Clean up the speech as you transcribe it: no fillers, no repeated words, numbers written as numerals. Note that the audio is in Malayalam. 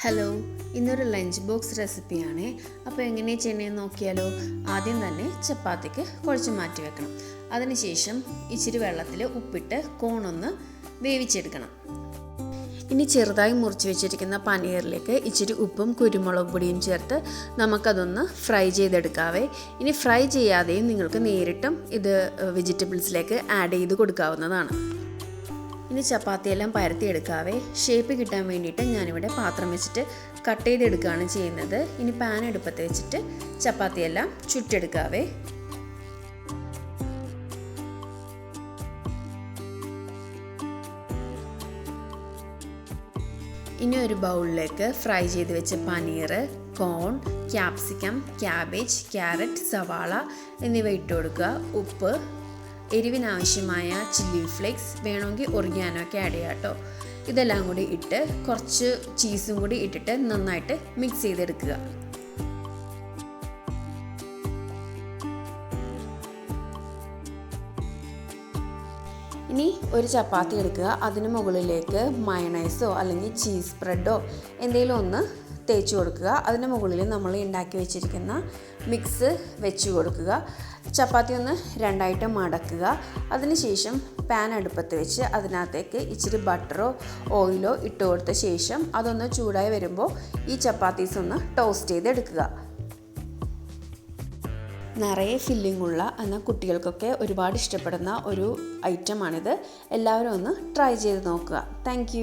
ഹലോ, ഇന്നൊരു ലഞ്ച് ബോക്സ് റെസിപ്പിയാണ്. അപ്പോൾ എങ്ങനെയാണ് ചെയ്യണമെന്ന് നോക്കിയാലോ. ആദ്യം തന്നെ ചപ്പാത്തിക്ക് കുഴച്ച് മാറ്റി വെക്കണം. അതിനുശേഷം ഇച്ചിരി വെള്ളത്തിൽ ഉപ്പിട്ട് കോണൊന്ന് വേവിച്ചെടുക്കണം. ഇനി ചെറുതായി മുറിച്ച് വെച്ചിരിക്കുന്ന പനീറിലേക്ക് ഇച്ചിരി ഉപ്പും കുരുമുളക് പൊടിയും ചേർത്ത് നമുക്കതൊന്ന് ഫ്രൈ ചെയ്തെടുക്കാവേ. ഇനി ഫ്രൈ ചെയ്യാതെയും നിങ്ങൾക്ക് നേരിട്ടും ഇത് വെജിറ്റബിൾസിലേക്ക് ആഡ് ചെയ്ത് കൊടുക്കാവുന്നതാണ്. ഇനി ചപ്പാത്തിയെല്ലാം പരത്തിയെടുക്കാവേ. ഷേപ്പ് കിട്ടാൻ വേണ്ടിയിട്ട് ഞാനിവിടെ പാത്രം വെച്ചിട്ട് കട്ട് ചെയ്തെടുക്കുകയാണ് ചെയ്യുന്നത്. ഇനി പാൻ അടുപ്പത്ത് വെച്ചിട്ട് ചപ്പാത്തിയെല്ലാം ചുട്ടെടുക്കാവേ. ഇനി ഒരു ബൗളിലേക്ക് ഫ്രൈ ചെയ്ത് വെച്ച പനീർ, കോൺ, ക്യാപ്സിക്കം, ക്യാബേജ്, ക്യാരറ്റ്, സവാള എന്നിവ ഇട്ട് കൊടുക്കുക. ഉപ്പ്, എരിവിനാവശ്യമായ ചില്ലി ഫ്ലേക്സ്, വേണമെങ്കിൽ ഒറിഗാനോ ഒക്കെ ആഡ് ചെയ്യാം കേട്ടോ. ഇതെല്ലാം കൂടി ഇട്ട് കുറച്ച് ചീസും കൂടി ഇട്ടിട്ട് നന്നായിട്ട് മിക്സ് ചെയ്തെടുക്കുക. ഇനി ഒരു ചപ്പാത്തി എടുക്കുക. അതിന് മുകളിലേക്ക് മയണൈസോ അല്ലെങ്കിൽ ചീസ് സ്പ്രെഡോ എന്തെങ്കിലും ഒന്ന് തേച്ച് കൊടുക്കുക. അതിന് മുകളിൽ നമ്മൾ ഉണ്ടാക്കി വെച്ചിരിക്കുന്ന മിക്സ് വെച്ച് കൊടുക്കുക. ചപ്പാത്തി ഒന്ന് രണ്ടായിട്ട് മടക്കുക. അതിനുശേഷം പാൻ അടുപ്പത്ത് വെച്ച് അതിനകത്തേക്ക് ഇച്ചിരി ബട്ടറോ ഓയിലോ ഇട്ട് കൊടുത്ത ശേഷം അതൊന്ന് ചൂടായി വരുമ്പോൾ ഈ ചപ്പാത്തീസ് ഒന്ന് ടോസ്റ്റ് ചെയ്തെടുക്കുക. നിറയെ ഫില്ലിംഗ് ഉള്ള എന്നാൽ കുട്ടികൾക്കൊക്കെ ഒരുപാട് ഇഷ്ടപ്പെടുന്ന ഒരു ഐറ്റമാണിത്. എല്ലാവരും ഒന്ന് ട്രൈ ചെയ്ത് നോക്കുക. താങ്ക്